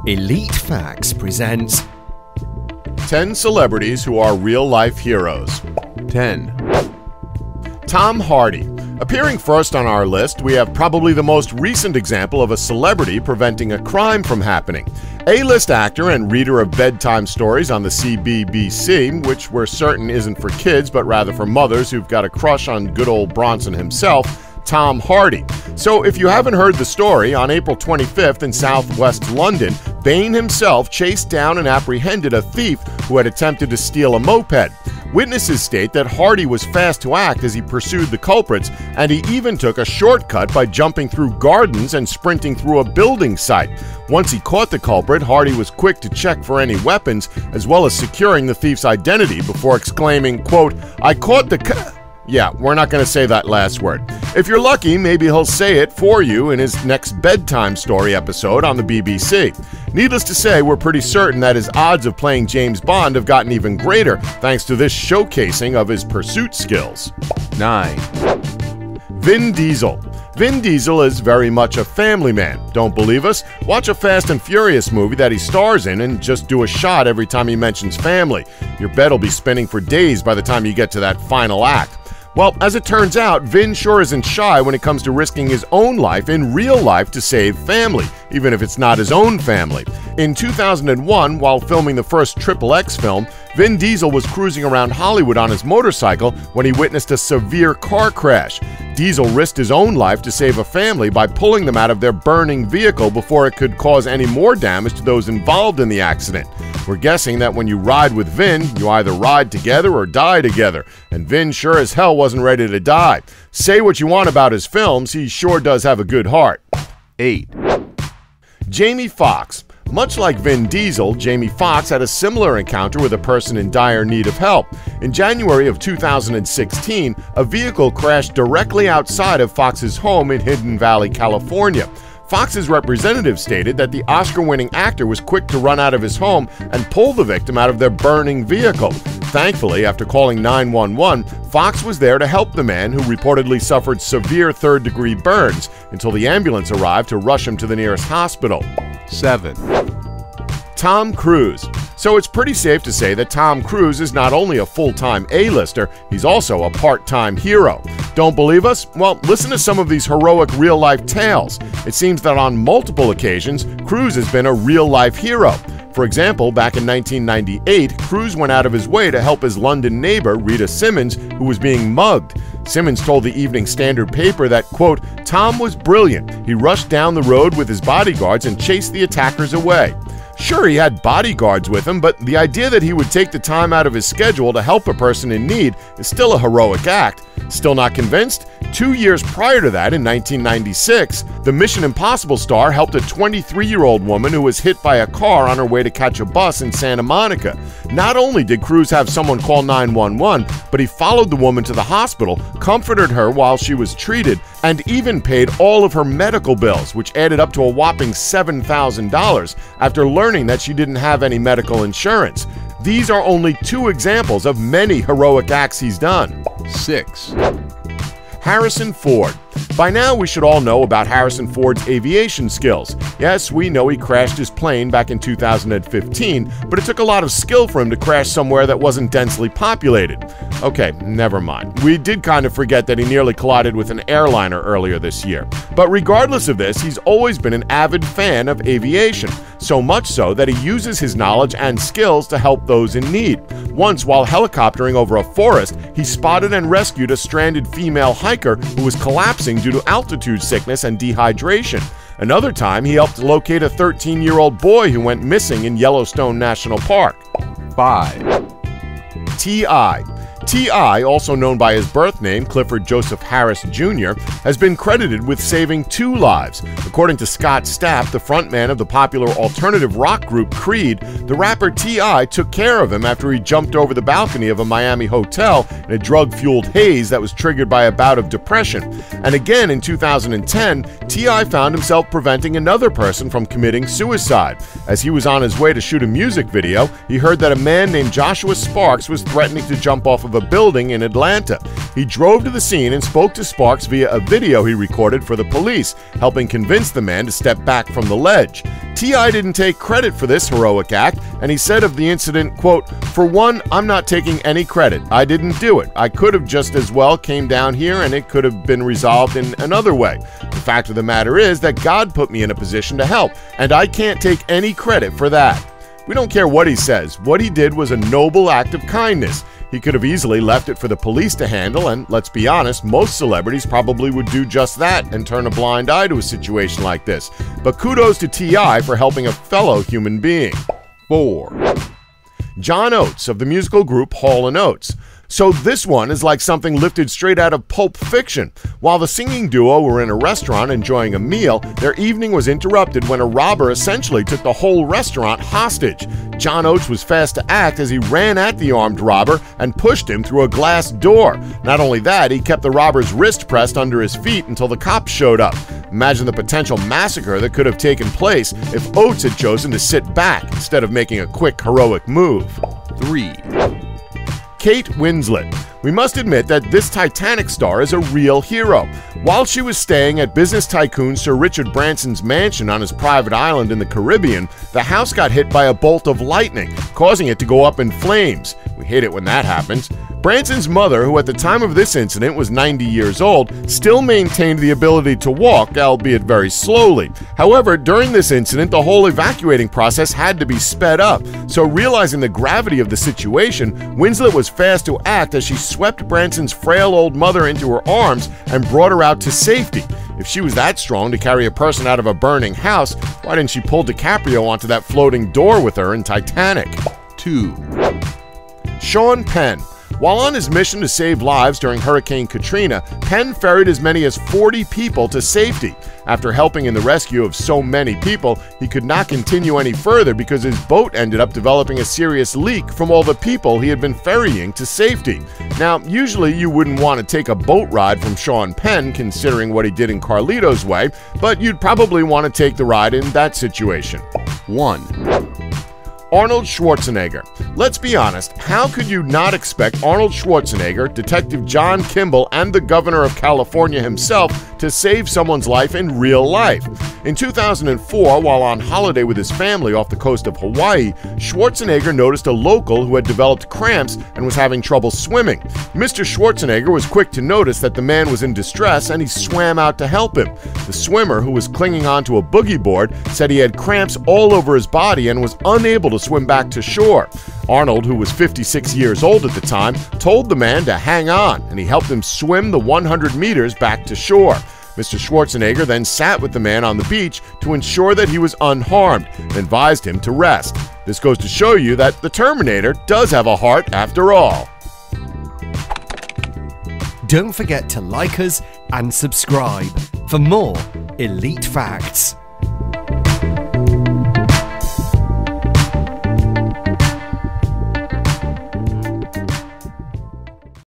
Elite Facts presents 10 celebrities who are real-life heroes. 10. Tom Hardy. Appearing first on our list, we have probably the most recent example of a celebrity preventing a crime from happening. A-list actor and reader of bedtime stories on the CBBC, which we're certain isn't for kids but rather for mothers who've got a crush on good old Bronson himself, Tom Hardy. So if you haven't heard the story, on April 25th in southwest London, Bain himself chased down and apprehended a thief who had attempted to steal a moped. Witnesses state that Hardy was fast to act as he pursued the culprits, and he even took a shortcut by jumping through gardens and sprinting through a building site. Once he caught the culprit, Hardy was quick to check for any weapons, as well as securing the thief's identity before exclaiming, quote, "I caught the Yeah, we're not going to say that last word. If you're lucky, maybe he'll say it for you in his next bedtime story episode on the BBC. Needless to say, we're pretty certain that his odds of playing James Bond have gotten even greater thanks to this showcasing of his pursuit skills. 9. Vin Diesel. Vin Diesel is very much a family man. Don't believe us? Watch a Fast and Furious movie that he stars in and just do a shot every time he mentions family. Your bed will be spinning for days by the time you get to that final act. Well, as it turns out, Vin sure isn't shy when it comes to risking his own life in real life to save family, even if it's not his own family. In 2001, while filming the first XXX film, Vin Diesel was cruising around Hollywood on his motorcycle when he witnessed a severe car crash. Diesel risked his own life to save a family by pulling them out of their burning vehicle before it could cause any more damage to those involved in the accident. We're guessing that when you ride with Vin, you either ride together or die together, and Vin sure as hell wasn't ready to die. Say what you want about his films, he sure does have a good heart. 8. Jamie Foxx. Much like Vin Diesel, Jamie Foxx had a similar encounter with a person in dire need of help. In January of 2016, a vehicle crashed directly outside of Foxx's home in Hidden Valley, California. Foxx's representative stated that the Oscar-winning actor was quick to run out of his home and pull the victim out of their burning vehicle. Thankfully, after calling 911, Foxx was there to help the man who reportedly suffered severe third-degree burns until the ambulance arrived to rush him to the nearest hospital. 7. Tom Cruise. So it's pretty safe to say that Tom Cruise is not only a full-time A-lister, he's also a part-time hero. Don't believe us? Well, listen to some of these heroic real-life tales. It seems that on multiple occasions, Cruise has been a real-life hero. For example, back in 1998, Cruise went out of his way to help his London neighbor, Rita Simmons, who was being mugged. Simmons told the Evening Standard paper that, quote, "Tom was brilliant. He rushed down the road with his bodyguards and chased the attackers away." Sure, he had bodyguards with him, but the idea that he would take the time out of his schedule to help a person in need is still a heroic act. Still not convinced? 2 years prior to that, in 1996, the Mission Impossible star helped a 23-year-old woman who was hit by a car on her way to catch a bus in Santa Monica. Not only did Cruise have someone call 911, but he followed the woman to the hospital, comforted her while she was treated, and even paid all of her medical bills, which added up to a whopping $7,000 after learning that she didn't have any medical insurance. These are only 2 examples of many heroic acts he's done. 6. Harrison Ford. By now, we should all know about Harrison Ford's aviation skills. Yes, we know he crashed his plane back in 2015, but it took a lot of skill for him to crash somewhere that wasn't densely populated. Okay, never mind. We did kind of forget that he nearly collided with an airliner earlier this year. But regardless of this, he's always been an avid fan of aviation, so much so that he uses his knowledge and skills to help those in need. Once, while helicoptering over a forest, he spotted and rescued a stranded female hiker who was collapsing due to altitude sickness and dehydration. Another time, he helped locate a 13-year-old boy who went missing in Yellowstone National Park. 5. T.I. T.I., also known by his birth name, Clifford Joseph Harris Jr., has been credited with saving 2 lives. According to Scott Stapp, the frontman of the popular alternative rock group Creed, the rapper T.I. took care of him after he jumped over the balcony of a Miami hotel in a drug-fueled haze that was triggered by a bout of depression. And again in 2010, T.I. found himself preventing another person from committing suicide. As he was on his way to shoot a music video, he heard that a man named Joshua Sparks was threatening to jump off of a a building in Atlanta. He drove to the scene and spoke to Sparks via a video he recorded for the police, helping convince the man to step back from the ledge. T.I. didn't take credit for this heroic act, and he said of the incident, quote, "For one, I'm not taking any credit. I didn't do it. I could have just as well came down here and it could have been resolved in another way. The fact of the matter is that God put me in a position to help, and I can't take any credit for that." We don't care what he says. What he did was a noble act of kindness. He could have easily left it for the police to handle, and let's be honest, most celebrities probably would do just that and turn a blind eye to a situation like this. But kudos to T.I. for helping a fellow human being. 4. John Oates of the musical group Hall & Oates. So this one is like something lifted straight out of Pulp Fiction. While the singing duo were in a restaurant enjoying a meal, their evening was interrupted when a robber essentially took the whole restaurant hostage. John Oates was fast to act as he ran at the armed robber and pushed him through a glass door. Not only that, he kept the robber's wrist pressed under his feet until the cops showed up. Imagine the potential massacre that could have taken place if Oates had chosen to sit back instead of making a quick, heroic move. 3. Kate Winslet. We must admit that this Titanic star is a real hero. While she was staying at business tycoon Sir Richard Branson's mansion on his private island in the Caribbean, the house got hit by a bolt of lightning, causing it to go up in flames. We hate it when that happens. Branson's mother, who at the time of this incident was 90 years old, still maintained the ability to walk, albeit very slowly. However, during this incident, the whole evacuating process had to be sped up. So realizing the gravity of the situation, Winslet was fast to act as she swept Branson's frail old mother into her arms and brought her out to safety. If she was that strong to carry a person out of a burning house, why didn't she pull DiCaprio onto that floating door with her in Titanic? 2. Sean Penn. While on his mission to save lives during Hurricane Katrina, Penn ferried as many as 40 people to safety. After helping in the rescue of so many people, he could not continue any further because his boat ended up developing a serious leak from all the people he had been ferrying to safety. Now, usually you wouldn't want to take a boat ride from Sean Penn, considering what he did in Carlito's Way, but you'd probably want to take the ride in that situation. 1. Arnold Schwarzenegger. Let's be honest, how could you not expect Arnold Schwarzenegger, Detective John Kimball, and the Governor of California himself to save someone's life in real life? In 2004, while on holiday with his family off the coast of Hawaii, Schwarzenegger noticed a local who had developed cramps and was having trouble swimming. Mr. Schwarzenegger was quick to notice that the man was in distress and he swam out to help him. The swimmer, who was clinging onto a boogie board, said he had cramps all over his body and was unable to swim back to shore. Arnold, who was 56 years old at the time, told the man to hang on, and he helped him swim the 100 meters back to shore. Mr. Schwarzenegger then sat with the man on the beach to ensure that he was unharmed and advised him to rest. This goes to show you that the Terminator does have a heart after all. Don't forget to like us and subscribe for more Elite Facts.